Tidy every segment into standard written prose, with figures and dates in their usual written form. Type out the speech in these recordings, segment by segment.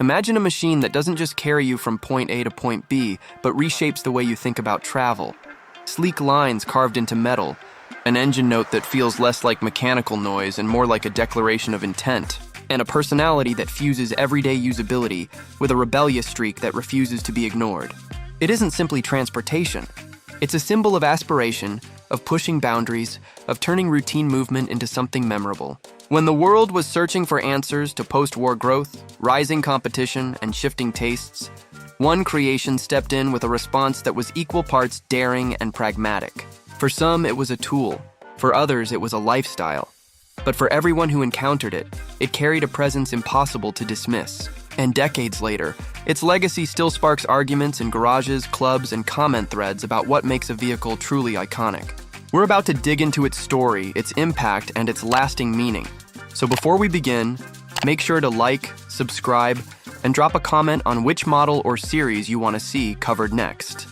Imagine a machine that doesn't just carry you from point A to point B, but reshapes the way you think about travel. Sleek lines carved into metal, an engine note that feels less like mechanical noise and more like a declaration of intent, and a personality that fuses everyday usability with a rebellious streak that refuses to be ignored. It isn't simply transportation. It's a symbol of aspiration, of pushing boundaries, of turning routine movement into something memorable. When the world was searching for answers to post-war growth, rising competition, and shifting tastes, one creation stepped in with a response that was equal parts daring and pragmatic. For some, it was a tool. For others, it was a lifestyle. But for everyone who encountered it, it carried a presence impossible to dismiss. And decades later, its legacy still sparks arguments in garages, clubs, and comment threads about what makes a vehicle truly iconic. We're about to dig into its story, its impact, and its lasting meaning. So before we begin, make sure to like, subscribe, and drop a comment on which model or series you want to see covered next.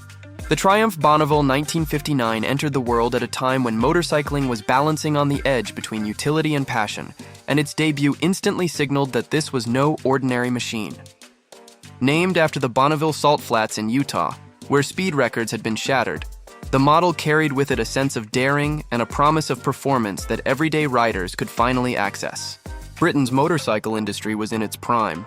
The Triumph Bonneville 1959 entered the world at a time when motorcycling was balancing on the edge between utility and passion, and its debut instantly signaled that this was no ordinary machine. Named after the Bonneville Salt Flats in Utah, where speed records had been shattered, the model carried with it a sense of daring and a promise of performance that everyday riders could finally access. Britain's motorcycle industry was in its prime,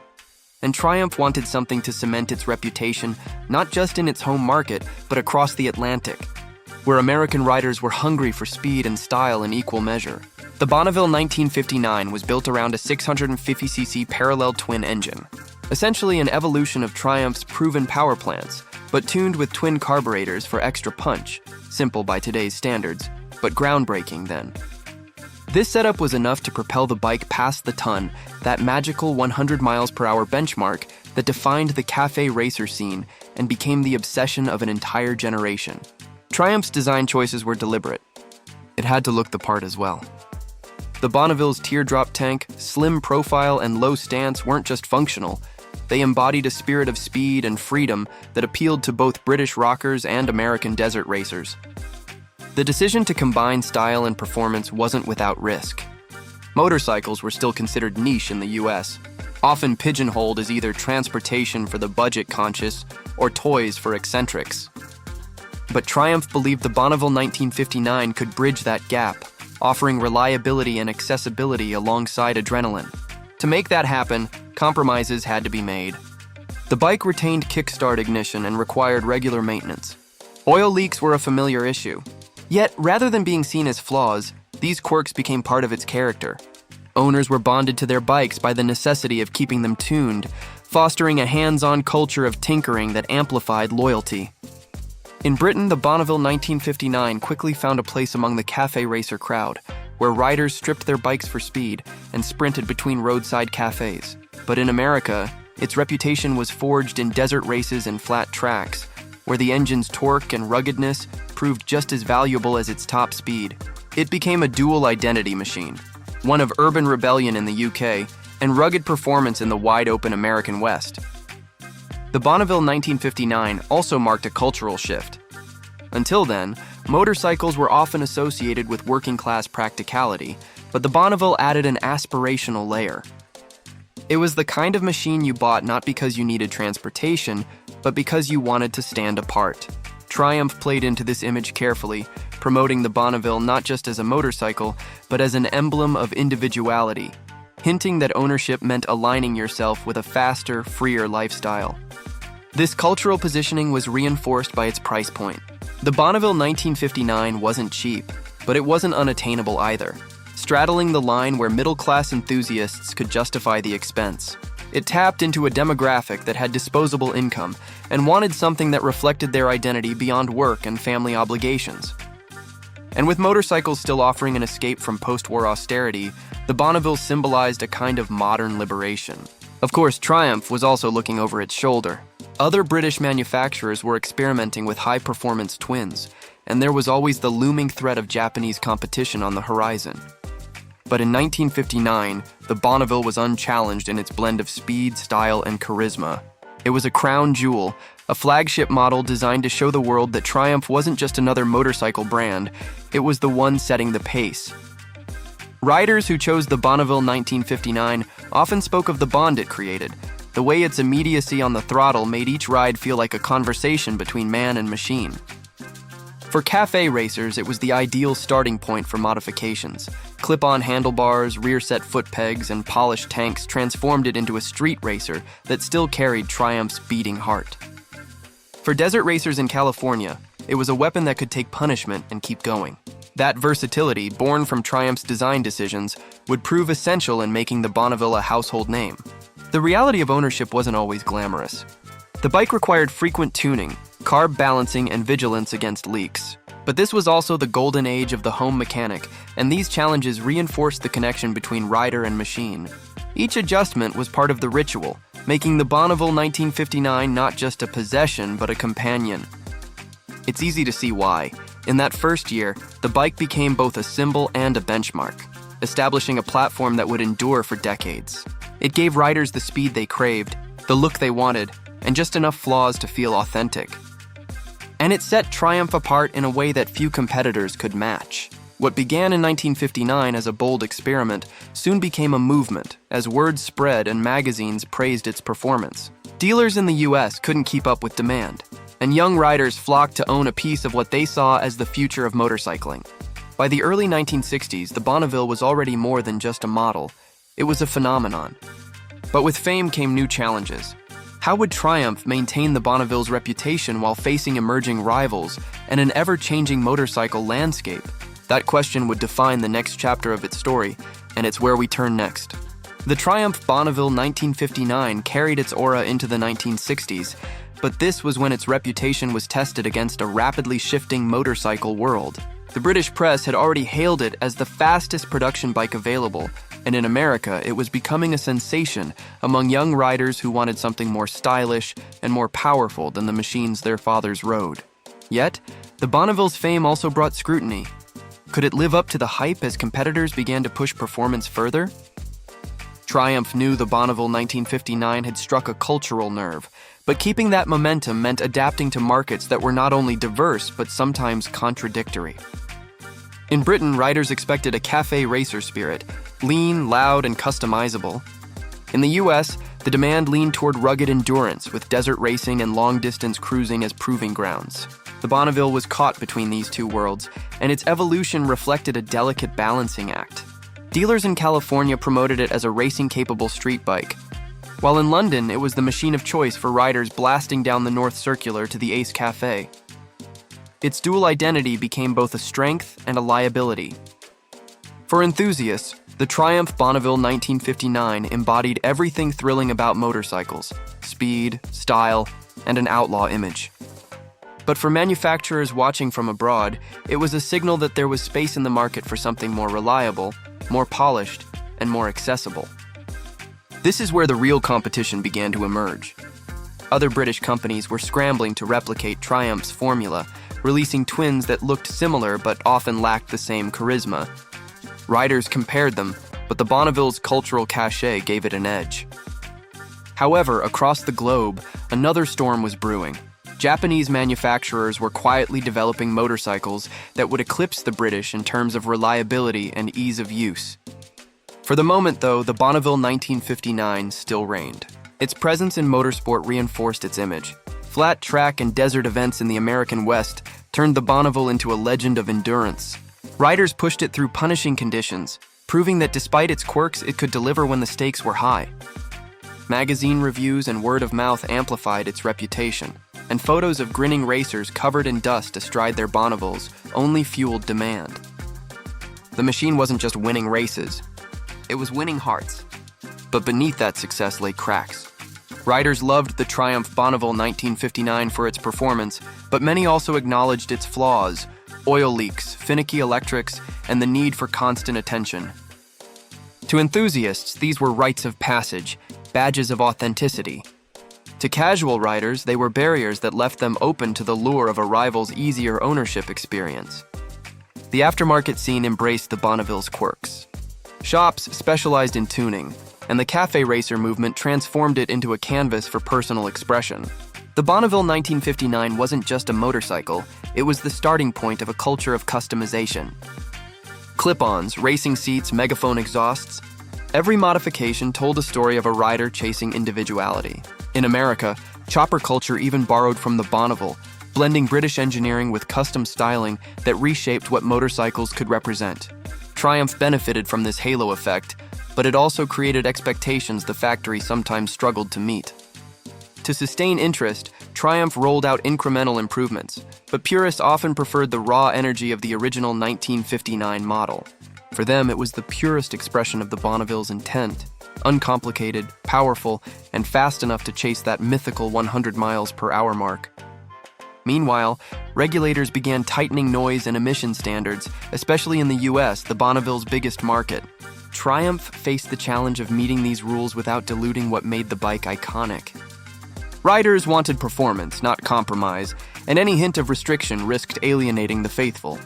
and Triumph wanted something to cement its reputation not just in its home market, but across the Atlantic, where American riders were hungry for speed and style in equal measure. The Bonneville 1959 was built around a 650cc parallel twin engine, essentially an evolution of Triumph's proven power plants, but tuned with twin carburetors for extra punch, simple by today's standards, but groundbreaking then. This setup was enough to propel the bike past the ton, that magical 100 miles per hour benchmark that defined the cafe racer scene and became the obsession of an entire generation. Triumph's design choices were deliberate. It had to look the part as well. The Bonneville's teardrop tank, slim profile, and low stance weren't just functional. They embodied a spirit of speed and freedom that appealed to both British rockers and American desert racers. The decision to combine style and performance wasn't without risk. Motorcycles were still considered niche in the US, often pigeonholed as either transportation for the budget-conscious or toys for eccentrics. But Triumph believed the Bonneville 1959 could bridge that gap, offering reliability and accessibility alongside adrenaline. To make that happen, compromises had to be made. The bike retained kickstart ignition and required regular maintenance. Oil leaks were a familiar issue. Yet, rather than being seen as flaws, these quirks became part of its character. Owners were bonded to their bikes by the necessity of keeping them tuned, fostering a hands-on culture of tinkering that amplified loyalty. In Britain, the Bonneville 1959 quickly found a place among the cafe racer crowd, where riders stripped their bikes for speed and sprinted between roadside cafes. But in America, its reputation was forged in desert races and flat tracks, where the engine's torque and ruggedness proved just as valuable as its top speed. It became a dual identity machine, one of urban rebellion in the UK and rugged performance in the wide-open American West. The Bonneville 1959 also marked a cultural shift. Until then, motorcycles were often associated with working-class practicality, but the Bonneville added an aspirational layer. It was the kind of machine you bought not because you needed transportation, but because you wanted to stand apart. Triumph played into this image carefully, promoting the Bonneville not just as a motorcycle, but as an emblem of individuality, hinting that ownership meant aligning yourself with a faster, freer lifestyle. This cultural positioning was reinforced by its price point. The Bonneville 1959 wasn't cheap, but it wasn't unattainable either, straddling the line where middle-class enthusiasts could justify the expense. It tapped into a demographic that had disposable income and wanted something that reflected their identity beyond work and family obligations. And with motorcycles still offering an escape from post-war austerity, the Bonneville symbolized a kind of modern liberation. Of course, Triumph was also looking over its shoulder. Other British manufacturers were experimenting with high-performance twins, and there was always the looming threat of Japanese competition on the horizon. But in 1959, the Bonneville was unchallenged in its blend of speed, style, and charisma. It was a crown jewel, a flagship model designed to show the world that Triumph wasn't just another motorcycle brand, it was the one setting the pace. Riders who chose the Bonneville 1959 often spoke of the bond it created, The way its immediacy on the throttle made each ride feel like a conversation between man and machine. For cafe racers, it was the ideal starting point for modifications. Clip-on handlebars, rear-set foot pegs, and polished tanks transformed it into a street racer that still carried Triumph's beating heart. For desert racers in California, it was a weapon that could take punishment and keep going. That versatility, born from Triumph's design decisions, would prove essential in making the Bonneville a household name. The reality of ownership wasn't always glamorous. The bike required frequent tuning, carb balancing, and vigilance against leaks. But this was also the golden age of the home mechanic, and these challenges reinforced the connection between rider and machine. Each adjustment was part of the ritual, making the Bonneville 1959 not just a possession, but a companion. It's easy to see why. In that first year, the bike became both a symbol and a benchmark, establishing a platform that would endure for decades. It gave riders the speed they craved, the look they wanted, and just enough flaws to feel authentic. And it set Triumph apart in a way that few competitors could match. What began in 1959 as a bold experiment soon became a movement as word spread and magazines praised its performance. Dealers in the US couldn't keep up with demand, and young riders flocked to own a piece of what they saw as the future of motorcycling. By the early 1960s, the Bonneville was already more than just a model. It was a phenomenon. But with fame came new challenges. How would Triumph maintain the Bonneville's reputation while facing emerging rivals and an ever-changing motorcycle landscape? That question would define the next chapter of its story, and it's where we turn next. The Triumph Bonneville 1959 carried its aura into the 1960s, but this was when its reputation was tested against a rapidly shifting motorcycle world. The British press had already hailed it as the fastest production bike available, and in America, it was becoming a sensation among young riders who wanted something more stylish and more powerful than the machines their fathers rode. Yet, the Bonneville's fame also brought scrutiny. Could it live up to the hype as competitors began to push performance further? Triumph knew the Bonneville 1959 had struck a cultural nerve, but keeping that momentum meant adapting to markets that were not only diverse but sometimes contradictory. In Britain, riders expected a cafe racer spirit, lean, loud, and customizable. In the US, the demand leaned toward rugged endurance, with desert racing and long-distance cruising as proving grounds. The Bonneville was caught between these two worlds, and its evolution reflected a delicate balancing act. Dealers in California promoted it as a racing-capable street bike, while in London, it was the machine of choice for riders blasting down the North Circular to the Ace Cafe. Its dual identity became both a strength and a liability. For enthusiasts, the Triumph Bonneville 1959 embodied everything thrilling about motorcycles: speed, style, and an outlaw image. But for manufacturers watching from abroad, it was a signal that there was space in the market for something more reliable, more polished, and more accessible. This is where the real competition began to emerge. Other British companies were scrambling to replicate Triumph's formula, releasing twins that looked similar but often lacked the same charisma. Riders compared them, but the Bonneville's cultural cachet gave it an edge. However, across the globe, another storm was brewing. Japanese manufacturers were quietly developing motorcycles that would eclipse the British in terms of reliability and ease of use. For the moment, though, the Bonneville 1959 still reigned. Its presence in motorsport reinforced its image. Flat track and desert events in the American West turned the Bonneville into a legend of endurance. Riders pushed it through punishing conditions, proving that despite its quirks, it could deliver when the stakes were high. Magazine reviews and word of mouth amplified its reputation, and photos of grinning racers covered in dust astride their Bonnevilles only fueled demand. The machine wasn't just winning races, it was winning hearts. But beneath that success lay cracks. Riders loved the Triumph Bonneville 1959 for its performance, but many also acknowledged its flaws: oil leaks, finicky electrics, and the need for constant attention. To enthusiasts, these were rites of passage, badges of authenticity. To casual riders, they were barriers that left them open to the lure of a rival's easier ownership experience. The aftermarket scene embraced the Bonneville's quirks. Shops specialized in tuning, and the cafe racer movement transformed it into a canvas for personal expression. The Bonneville 1959 wasn't just a motorcycle, it was the starting point of a culture of customization. Clip-ons, racing seats, megaphone exhausts, Every modification told a story of a rider chasing individuality. In America, chopper culture even borrowed from the Bonneville, blending British engineering with custom styling that reshaped what motorcycles could represent. Triumph benefited from this halo effect, but it also created expectations the factory sometimes struggled to meet. To sustain interest, Triumph rolled out incremental improvements, but purists often preferred the raw energy of the original 1959 model. For them, it was the purest expression of the Bonneville's intent, uncomplicated, powerful, and fast enough to chase that mythical 100 miles per hour mark. Meanwhile, regulators began tightening noise and emission standards, especially in the US, the Bonneville's biggest market. Triumph faced the challenge of meeting these rules without diluting what made the bike iconic. Riders wanted performance, not compromise, and any hint of restriction risked alienating the faithful.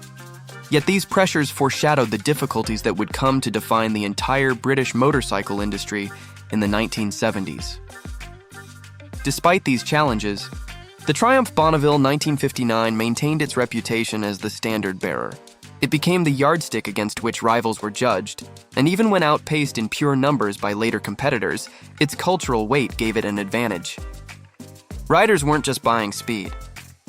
Yet these pressures foreshadowed the difficulties that would come to define the entire British motorcycle industry in the 1970s. Despite these challenges, the Triumph Bonneville 1959 maintained its reputation as the standard bearer. It became the yardstick against which rivals were judged, and even when outpaced in pure numbers by later competitors, its cultural weight gave it an advantage. Riders weren't just buying speed.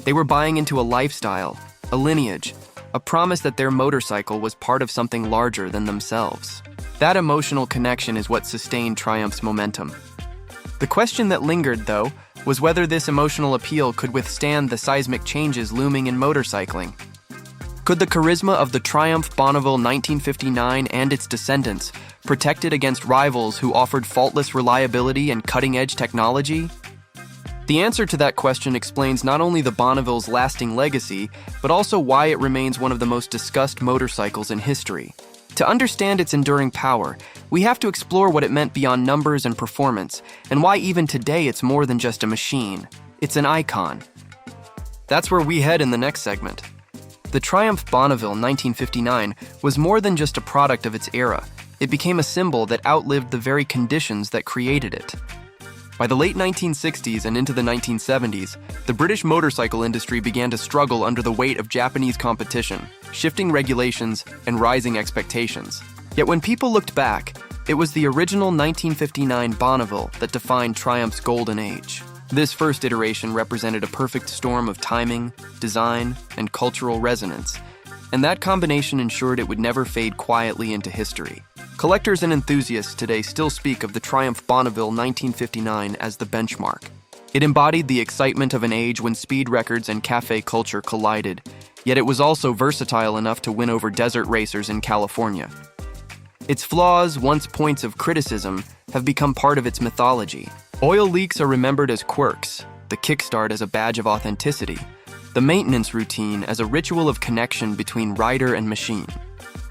They were buying into a lifestyle, a lineage, a promise that their motorcycle was part of something larger than themselves. That emotional connection is what sustained Triumph's momentum. The question that lingered, though, was whether this emotional appeal could withstand the seismic changes looming in motorcycling. Could the charisma of the Triumph Bonneville 1959 and its descendants protect it against rivals who offered faultless reliability and cutting-edge technology? The answer to that question explains not only the Bonneville's lasting legacy, but also why it remains one of the most discussed motorcycles in history. To understand its enduring power, we have to explore what it meant beyond numbers and performance, and why even today it's more than just a machine. It's an icon. That's where we head in the next segment. The Triumph Bonneville 1959 was more than just a product of its era. It became a symbol that outlived the very conditions that created it. By the late 1960s and into the 1970s, the British motorcycle industry began to struggle under the weight of Japanese competition, shifting regulations, and rising expectations. Yet when people looked back, it was the original 1959 Bonneville that defined Triumph's golden age. This first iteration represented a perfect storm of timing, design, and cultural resonance, and that combination ensured it would never fade quietly into history. Collectors and enthusiasts today still speak of the Triumph Bonneville 1959 as the benchmark. It embodied the excitement of an age when speed records and cafe culture collided, yet it was also versatile enough to win over desert racers in California. Its flaws, once points of criticism, have become part of its mythology. Oil leaks are remembered as quirks, the kickstart as a badge of authenticity, the maintenance routine as a ritual of connection between rider and machine.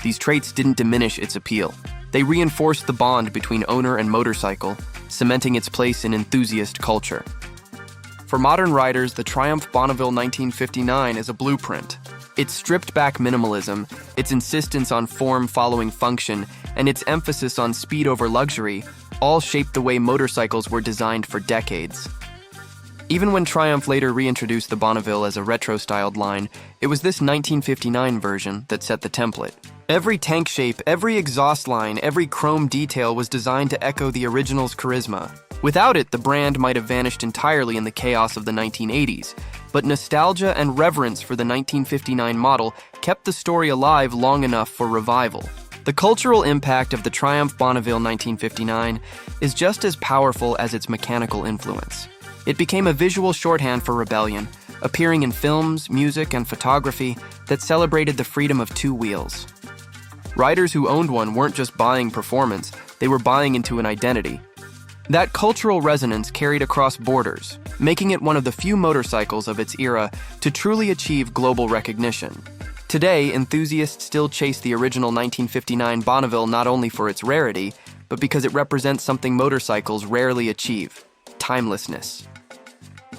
These traits didn't diminish its appeal. They reinforced the bond between owner and motorcycle, cementing its place in enthusiast culture. For modern riders, the Triumph Bonneville 1959 is a blueprint. Its stripped-back minimalism, its insistence on form following function, and its emphasis on speed over luxury all shaped the way motorcycles were designed for decades. Even when Triumph later reintroduced the Bonneville as a retro-styled line, it was this 1959 version that set the template. Every tank shape, every exhaust line, every chrome detail was designed to echo the original's charisma. Without it, the brand might have vanished entirely in the chaos of the 1980s, but nostalgia and reverence for the 1959 model kept the story alive long enough for revival. The cultural impact of the Triumph Bonneville 1959 is just as powerful as its mechanical influence. It became a visual shorthand for rebellion, appearing in films, music, and photography that celebrated the freedom of two wheels. Riders who owned one weren't just buying performance, they were buying into an identity. That cultural resonance carried across borders, making it one of the few motorcycles of its era to truly achieve global recognition. Today, enthusiasts still chase the original 1959 Bonneville not only for its rarity, but because it represents something motorcycles rarely achieve: timelessness.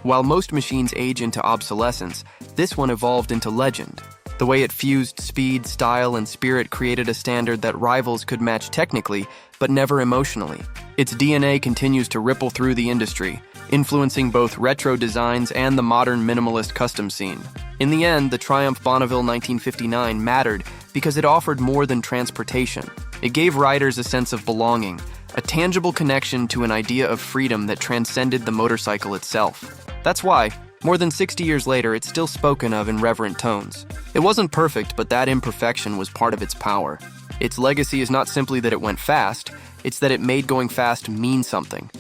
While most machines age into obsolescence, this one evolved into legend. The way it fused speed, style, and spirit created a standard that rivals could match technically, but never emotionally. Its DNA continues to ripple through the industry, influencing both retro designs and the modern minimalist custom scene. In the end, the Triumph Bonneville 1959 mattered because it offered more than transportation. It gave riders a sense of belonging, a tangible connection to an idea of freedom that transcended the motorcycle itself. That's why, more than 60 years later, it's still spoken of in reverent tones. It wasn't perfect, but that imperfection was part of its power. Its legacy is not simply that it went fast, it's that it made going fast mean something.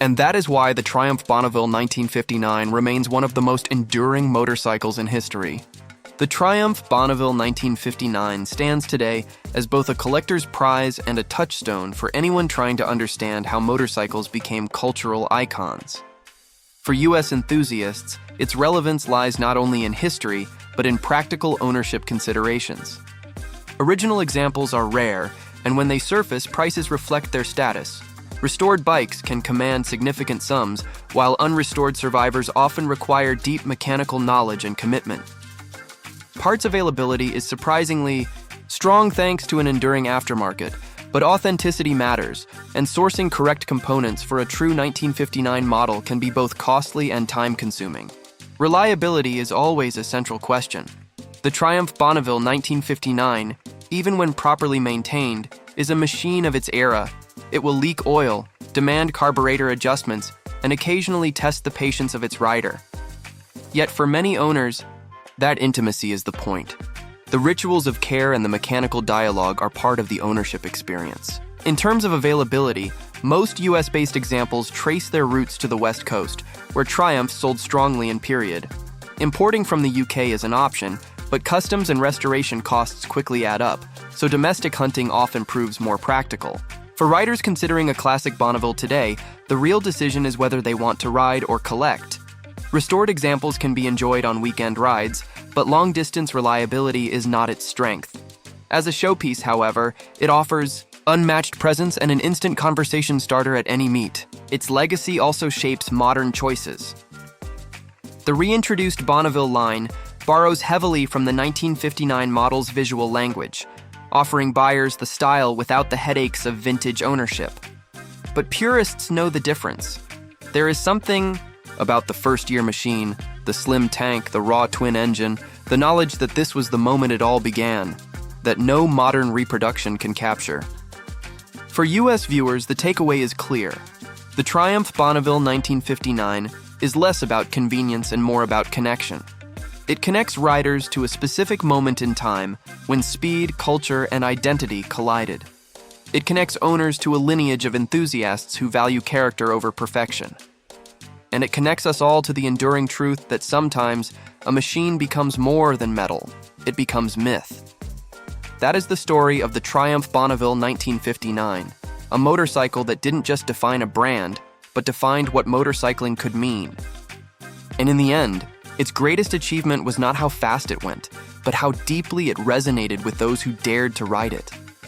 And that is why the Triumph Bonneville 1959 remains one of the most enduring motorcycles in history. The Triumph Bonneville 1959 stands today as both a collector's prize and a touchstone for anyone trying to understand how motorcycles became cultural icons. For U.S. enthusiasts, its relevance lies not only in history, but in practical ownership considerations. Original examples are rare, and when they surface, prices reflect their status. Restored bikes can command significant sums, while unrestored survivors often require deep mechanical knowledge and commitment. Parts availability is surprisingly strong thanks to an enduring aftermarket, but authenticity matters, and sourcing correct components for a true 1959 model can be both costly and time-consuming. Reliability is always a central question. The Triumph Bonneville 1959, even when properly maintained, is a machine of its era. It will leak oil, demand carburetor adjustments, and occasionally test the patience of its rider. Yet for many owners, that intimacy is the point. The rituals of care and the mechanical dialogue are part of the ownership experience. In terms of availability, most US-based examples trace their roots to the West Coast, where Triumphs sold strongly in period. Importing from the UK is an option, but customs and restoration costs quickly add up, so domestic hunting often proves more practical. For riders considering a classic Bonneville today, the real decision is whether they want to ride or collect. Restored examples can be enjoyed on weekend rides, but long-distance reliability is not its strength. As a showpiece, however, it offers unmatched presence and an instant conversation starter at any meet. Its legacy also shapes modern choices. The reintroduced Bonneville line borrows heavily from the 1959 model's visual language, offering buyers the style without the headaches of vintage ownership. But purists know the difference. There is something about the first-year machine, the slim tank, the raw twin engine, the knowledge that this was the moment it all began, that no modern reproduction can capture. For US viewers, the takeaway is clear. The Triumph Bonneville 1959 is less about convenience and more about connection. It connects riders to a specific moment in time when speed, culture, and identity collided. It connects owners to a lineage of enthusiasts who value character over perfection. And it connects us all to the enduring truth that sometimes a machine becomes more than metal, it becomes myth. That is the story of the Triumph Bonneville 1959, a motorcycle that didn't just define a brand, but defined what motorcycling could mean. And in the end, its greatest achievement was not how fast it went, but how deeply it resonated with those who dared to ride it.